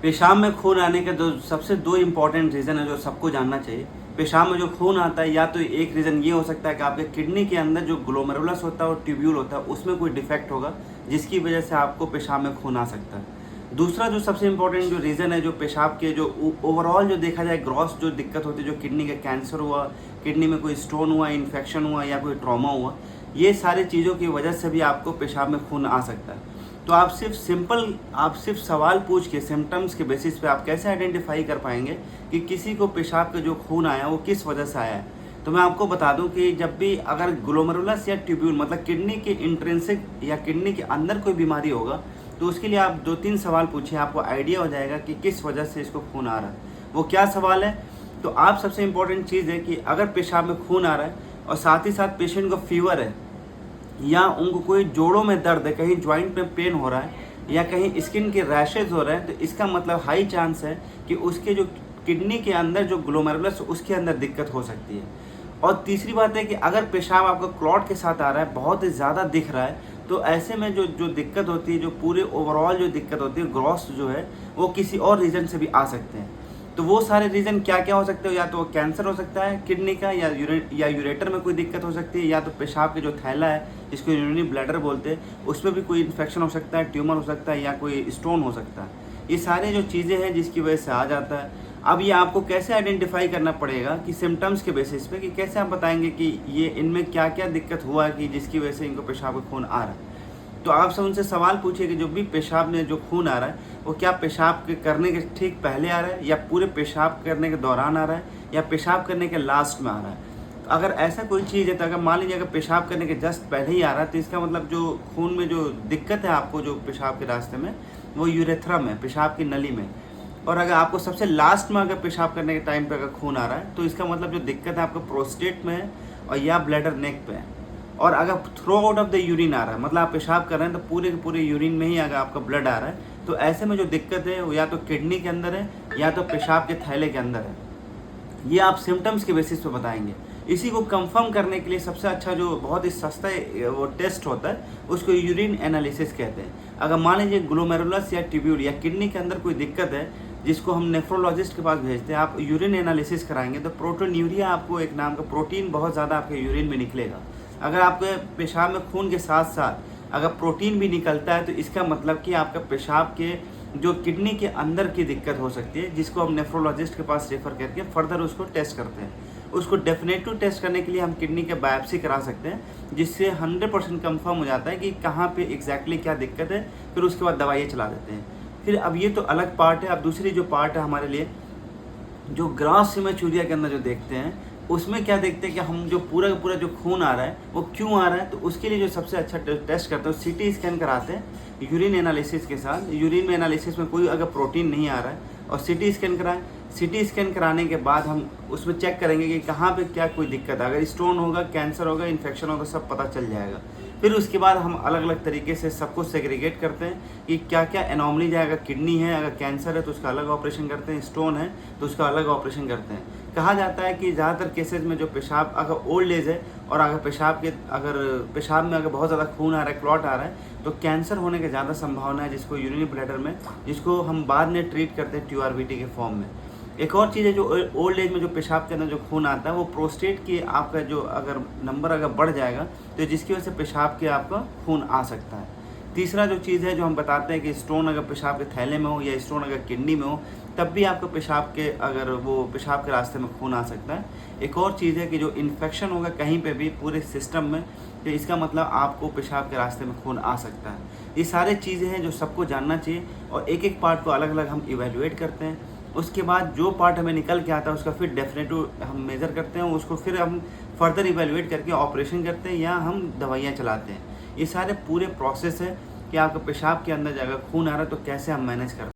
पेशाब में खून आने के दो सबसे दो इम्पॉर्टेंट रीज़न है जो सबको जानना चाहिए। पेशाब में जो खून आता है, या तो एक रीज़न ये हो सकता है कि आपके किडनी के अंदर जो ग्लोमेरुलस होता है और ट्यूब्यूल होता है उसमें कोई डिफेक्ट होगा, जिसकी वजह से आपको पेशाब में खून आ सकता है। दूसरा जो सबसे इम्पोर्टेंट जो रीज़न है, जो पेशाब के जो ओवरऑल जो देखा जाए ग्रॉस जो दिक्कत होती है, जो किडनी का कैंसर हुआ, किडनी में कोई स्टोन हुआ, इन्फेक्शन हुआ या कोई ट्रॉमा हुआ, ये सारी चीज़ों की वजह से भी आपको पेशाब में खून आ सकता है। तो आप सिर्फ सवाल पूछ के सिम्टम्स के बेसिस पे आप कैसे आइडेंटिफाई कर पाएंगे कि किसी को पेशाब का जो खून आया वो किस वजह से आया है। तो मैं आपको बता दूं कि जब भी अगर ग्लोमेरुलस या ट्यूब्यूल मतलब किडनी के इंट्रिंसिक या किडनी के अंदर कोई बीमारी होगा, तो उसके लिए आप 2-3 सवाल पूछिए, आपको आइडिया हो जाएगा कि किस वजह से इसको खून आ रहा है। वो क्या सवाल है? तो आप सबसे इम्पोर्टेंट चीज़ है कि अगर पेशाब में खून आ रहा है और साथ ही साथ पेशेंट को फीवर है, या उनको कोई जोड़ों में दर्द है, कहीं जॉइंट में पेन हो रहा है, या कहीं स्किन के रैशेज हो रहे हैं, तो इसका मतलब हाई चांस है कि उसके जो किडनी के अंदर जो ग्लोमेरुलस उसके अंदर दिक्कत हो सकती है। और तीसरी बात है कि अगर पेशाब आपका क्लॉट के साथ आ रहा है, बहुत ही ज़्यादा दिख रहा है, तो ऐसे में जो जो दिक्कत होती है, जो पूरे ओवरऑल जो दिक्कत होती है, ग्रॉस जो है वो किसी और रीज़न से भी आ सकते हैं। तो वो सारे रीज़न क्या क्या हो सकते हैं? या तो कैंसर हो सकता है किडनी का, या यूरेटर में कोई दिक्कत हो सकती है, या तो पेशाब के जो थैला है जिसको यूरिनरी ब्लैडर बोलते हैं उसमें भी कोई इन्फेक्शन हो सकता है, ट्यूमर हो सकता है, या कोई स्टोन हो सकता है। ये सारे जो चीज़ें हैं जिसकी वजह से आ जाता है। अब ये आपको कैसे आइडेंटिफाई करना पड़ेगा कि सिम्टम्स के बेसिस पे, कि कैसे आप बताएंगे कि ये इनमें क्या क्या दिक्कत हुआ है कि जिसकी वजह से इनको पेशाब का खून आ रहा है। तो आप सब उनसे सवाल पूछिए कि जो भी पेशाब में जो खून आ रहा है वो क्या पेशाब के करने के ठीक पहले आ रहा है, या पूरे पेशाब करने के दौरान आ रहा है, या पेशाब करने के लास्ट में आ रहा है। तो अगर ऐसा कोई चीज़ है, तो अगर मान लीजिए अगर पेशाब करने के जस्ट पहले ही आ रहा है, तो इसका मतलब जो खून में जो दिक्कत है आपको जो पेशाब के रास्ते में, वो यूरेथ्रा में, पेशाब की नली में। और अगर आपको सबसे लास्ट में अगर पेशाब करने के टाइम पे अगर खून आ रहा है, तो इसका मतलब जो दिक्कत है आपको प्रोस्टेट में है, और या ब्लैडर नेक पे है। और अगर through out of the urine आ रहा है, मतलब आप पेशाब कर रहे हैं तो पूरे के पूरे यूरिन में ही अगर आपका ब्लड आ रहा है, तो ऐसे में जो दिक्कत है वो या तो किडनी के अंदर है, या तो पेशाब के थैले के अंदर है। ये आप सिम्टम्स के बेसिस पे बताएंगे। इसी को कंफर्म करने के लिए सबसे अच्छा जो बहुत ही सस्ता वो टेस्ट होता है, उसको यूरिन एनालिसिस कहते हैं। अगर मान लीजिए ग्लोमेरुलस या ट्यूब्यूल या किडनी के अंदर कोई दिक्कत है, जिसको हम नेफ्रोलॉजिस्ट के पास भेजते हैं, आप यूरिन एनालिसिस कराएंगे तो प्रोटोन्यूरिया, आपको एक नाम का प्रोटीन बहुत ज़्यादा आपके यूरिन में निकलेगा। अगर आपके पेशाब में खून के साथ साथ अगर प्रोटीन भी निकलता है, तो इसका मतलब कि आपका पेशाब के जो किडनी के अंदर की दिक्कत हो सकती है, जिसको हम नेफ्रोलॉजिस्ट के पास रेफर करके फर्दर उसको टेस्ट करते हैं। उसको डेफिनेटिव टेस्ट करने के लिए हम किडनी के बायोप्सी करा सकते हैं, जिससे 100% कंफर्म हो जाता है कि कहाँ पे एग्जैक्टली क्या दिक्कत है। फिर उसके बाद दवाइयाँ चला देते हैं। फिर अब ये तो अलग पार्ट है। अब दूसरी जो पार्ट है हमारे लिए, जो ग्रास हिमेचुरिया के अंदर जो देखते हैं, उसमें क्या देखते हैं कि हम जो पूरा का पूरा जो खून आ रहा है वो क्यों आ रहा है। तो उसके लिए जो सबसे अच्छा टेस्ट करते हैं, सीटी स्कैन कराते हैं यूरिन एनालिसिस के साथ। यूरिन में एनालिसिस में कोई अगर प्रोटीन नहीं आ रहा है और सीटी स्कैन कराएं, सीटी स्कैन कराने के बाद हम उसमें चेक करेंगे कि कहाँ पे क्या कोई दिक्कत है। अगर स्टोन होगा, कैंसर होगा, इन्फेक्शन होगा, सब पता चल जाएगा। फिर उसके बाद हम अलग अलग तरीके से सबको सेग्रीगेट करते हैं कि क्या क्या एनॉमलीज है। अगर किडनी है, अगर कैंसर है तो उसका अलग ऑपरेशन करते हैं, स्टोन है तो उसका अलग ऑपरेशन करते हैं। कहा जाता है कि ज़्यादातर केसेस में जो पेशाब अगर ओल्ड एज है और अगर पेशाब में अगर बहुत ज़्यादा खून आ रहा है, क्लॉट आ रहा है, तो कैंसर होने की ज़्यादा संभावना है, जिसको यूरिनरी ब्लैडर में, जिसको हम बाद में ट्रीट करते हैं ट्यूआरबीटी के फॉर्म में। एक और चीज़ है, जो ओल्ड एज में जो पेशाब के अंदर जो खून आता है, वो प्रोस्टेट की आपका जो अगर नंबर अगर बढ़ जाएगा, तो जिसकी वजह से पेशाब के आपका खून आ सकता है। तीसरा जो चीज़ है जो हम बताते हैं कि स्टोन अगर पेशाब के थैले में हो या स्टोन अगर किडनी में हो, तब भी आपको पेशाब के पेशाब के रास्ते में खून आ सकता है। एक और चीज़ है कि जो इन्फेक्शन होगा कहीं पे भी पूरे सिस्टम में, तो इसका मतलब आपको पेशाब के रास्ते में खून आ सकता है। ये सारे चीज़ें हैं जो सबको जानना चाहिए, और एक एक पार्ट को अलग अलग हम इवेल्युएट करते हैं। उसके बाद जो पार्ट हमें निकल के आता है उसका फिर डेफिनेटिव हम मेज़र करते हैं, उसको फिर हम फर्दर इवेल्युएट करके ऑपरेशन करते हैं या हम दवाइयाँ चलाते हैं। ये सारे पूरे प्रोसेस है कि आपका पेशाब के अंदर अगर खून आ रहा है तो कैसे हम मैनेज करते हैं।